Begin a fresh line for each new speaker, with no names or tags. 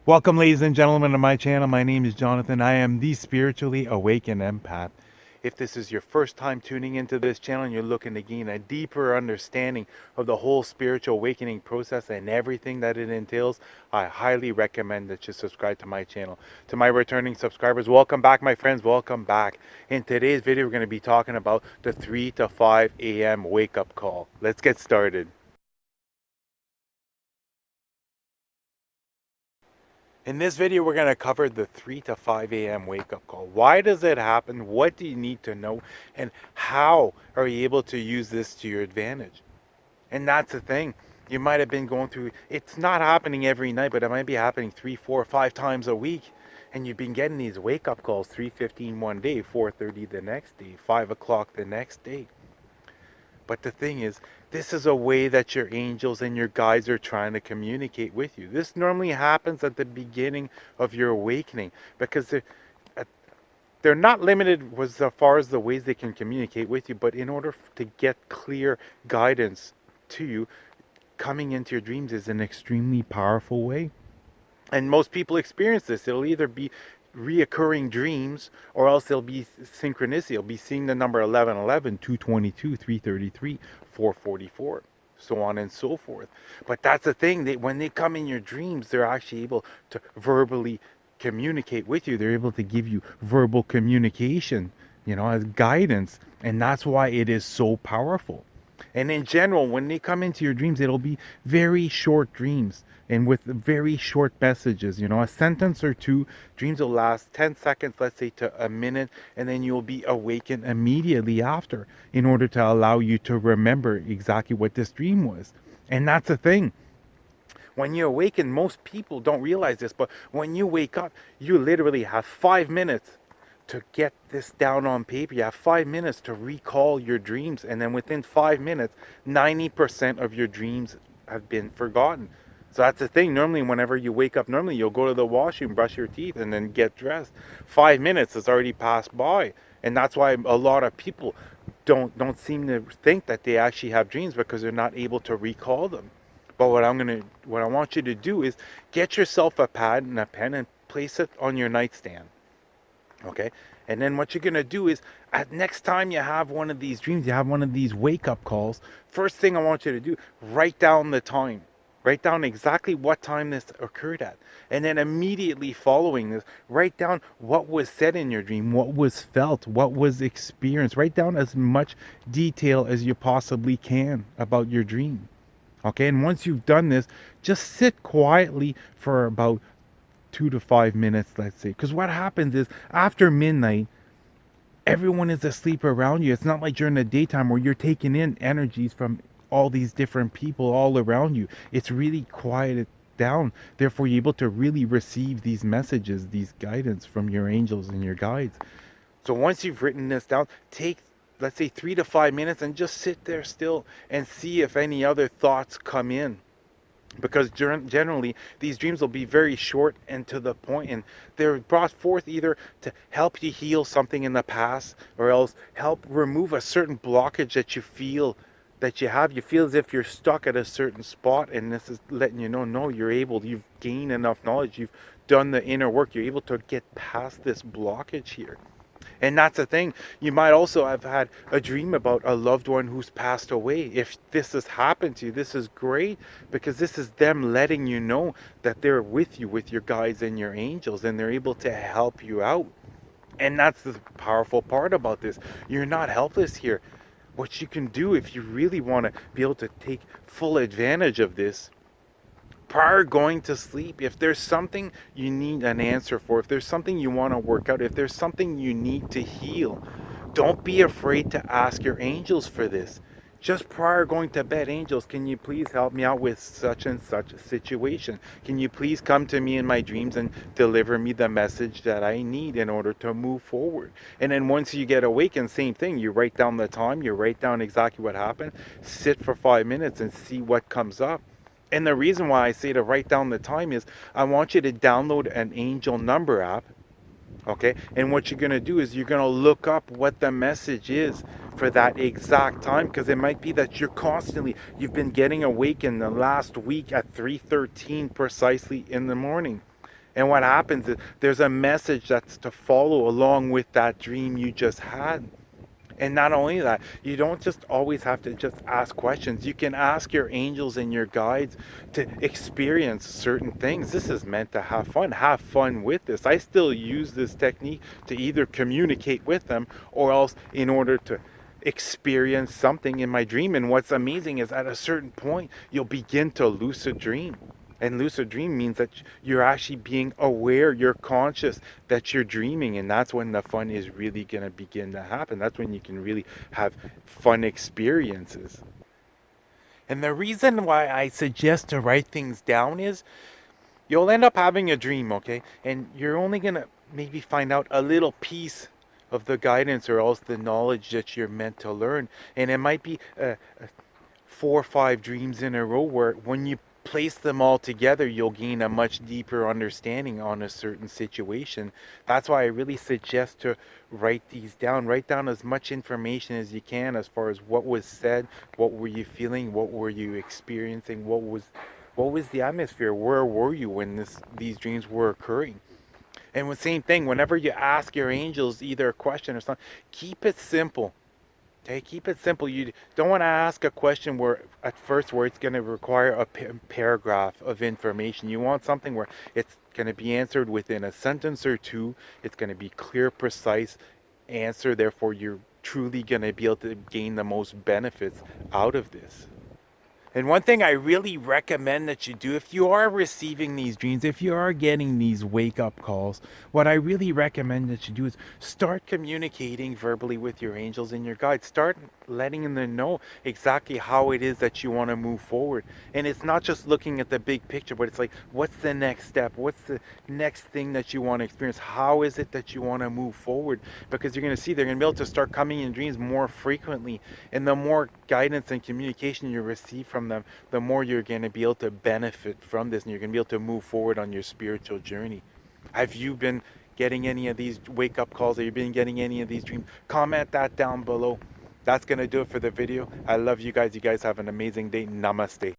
Welcome, ladies and gentlemen, to my channel. My name is Jonathan. I am the spiritually awakened empath. If this is your first time tuning into this channel and you're looking to gain a deeper understanding of the whole spiritual awakening process and everything that it entails, I highly recommend that you subscribe to my channel. To my returning subscribers, welcome back, my friends. Welcome back. In today's video, we're going to be talking about the 3 to 5 a.m. wake-up call. Let's get started. In this video, we're going to cover the 3 to 5 a.m. wake-up call. Why does it happen? What do you need to know? And how are you able to use this to your advantage? And that's the thing. You might have been going through, it's not happening every night, but it might be happening 3, 4, 5 times a week. And you've been getting these wake-up calls, 3:15 one day, 4:30 the next day, 5 o'clock the next day. But the thing is, this is a way that your angels and your guides are trying to communicate with you. This normally happens at the beginning of your awakening because they're not limited as far as the ways they can communicate with you, but in order to get clear guidance to you, coming into your dreams is an extremely powerful way. And most people experience this. It'll either be reoccurring dreams or else it'll be synchronicity. You'll be seeing the number 1111, 222, 333, 444, so on and so forth. But that's the thing, when they come in your dreams, they're actually able to verbally communicate with you. They're able to give you verbal communication, as guidance. And that's why it is so powerful. And in general, when they come into your dreams, it'll be very short dreams and with very short messages. A sentence or two. Dreams will last 10 seconds, let's say, to a minute, and then you'll be awakened immediately after in order to allow you to remember exactly what this dream was. And that's the thing. When you awaken, most people don't realize this, but when you wake up, you literally have 5 minutes to get this down on paper. You have 5 minutes to recall your dreams, and then within 5 minutes, 90% of your dreams have been forgotten. So that's the thing. Normally, whenever you wake up, normally you'll go to the washroom, brush your teeth, and then get dressed. 5 minutes has already passed by, and that's why a lot of people don't seem to think that they actually have dreams because they're not able to recall them. But what I want you to do is get yourself a pad and a pen and place it on your nightstand. Okay, and then what you're gonna do is, at next time you have one of these dreams, you have one of these wake-up calls, first thing I want you to do, write down the time. Write down exactly what time this occurred at. And then immediately following this, write down what was said in your dream, what was felt, what was experienced. Write down as much detail as you possibly can about your dream. Okay, and once you've done this, just sit quietly for about 2 to 5 minutes, let's say. Because what happens is, after midnight, everyone is asleep around you. It's not like during the daytime where you're taking in energies from all these different people all around you. It's really quieted down. Therefore, you're able to really receive these messages, these guidance from your angels and your guides. So once you've written this down, take, let's say, 3 to 5 minutes and just sit there still and see if any other thoughts come in, because generally these dreams will be very short and to the point, and they're brought forth either to help you heal something in the past or else help remove a certain blockage that you feel that you have. You feel as if you're stuck at a certain spot, and this is letting you know, no, you've gained enough knowledge, you've done the inner work, you're able to get past this blockage here. And that's the thing. You might also have had a dream about a loved one who's passed away. If this has happened to you, this is great, because this is them letting you know that they're with you, with your guides and your angels, and they're able to help you out. And that's the powerful part about this. You're not helpless here. What you can do, if you really want to be able to take full advantage of this, prior going to sleep, if there's something you need an answer for, if there's something you want to work out, if there's something you need to heal, don't be afraid to ask your angels for this. Just prior going to bed, angels, can you please help me out with such and such a situation? Can you please come to me in my dreams and deliver me the message that I need in order to move forward? And then once you get awakened, same thing. You write down the time, you write down exactly what happened, sit for 5 minutes and see what comes up. And the reason why I say to write down the time is, I want you to download an angel number app. Okay, and what you're going to do is you're going to look up what the message is for that exact time, because it might be that you've been getting awakened the last week at 3:13 precisely in the morning. And what happens is there's a message that's to follow along with that dream you just had. And not only that, you don't just always have to just ask questions. You can ask your angels and your guides to experience certain things. This is meant to have fun. Have fun with this. I still use this technique to either communicate with them or else in order to experience something in my dream. And what's amazing is at a certain point, you'll begin to lucid dream. And lucid dream means that you're actually being aware, you're conscious that you're dreaming, and that's when the fun is really going to begin to happen. That's when you can really have fun experiences. And the reason why I suggest to write things down is you'll end up having a dream, okay? And you're only going to maybe find out a little piece of the guidance or else the knowledge that you're meant to learn. And it might be 4 or 5 dreams in a row where when you place them all together, you'll gain a much deeper understanding on a certain situation. That's why I really suggest to write these down. Write down as much information as you can as far as what was said, what were you feeling, what were you experiencing, what was the atmosphere, where were you when these dreams were occurring. And the same thing, whenever you ask your angels either a question or something, keep it simple. Okay, keep it simple. You don't want to ask a question where at first where it's going to require a paragraph of information. You want something where it's going to be answered within a sentence or two. It's going to be clear, precise answer. Therefore, you're truly going to be able to gain the most benefits out of this. And one thing I really recommend that you do if you are receiving these dreams, if you are getting these wake up calls, what I really recommend that you do is start communicating verbally with your angels and your guides. Start letting them know exactly how it is that you want to move forward. And it's not just looking at the big picture, but it's like, what's the next step? What's the next thing that you want to experience? How is it that you want to move forward? Because you're going to see they're going to be able to start coming in dreams more frequently. And the more guidance and communication you receive from them, the more you're going to be able to benefit from this and you're going to be able to move forward on your spiritual journey. Have you been getting any of these wake up calls? Have you been getting any of these dreams? Comment that down below. That's going to do it for the video. I love you guys. You guys have an amazing day. Namaste.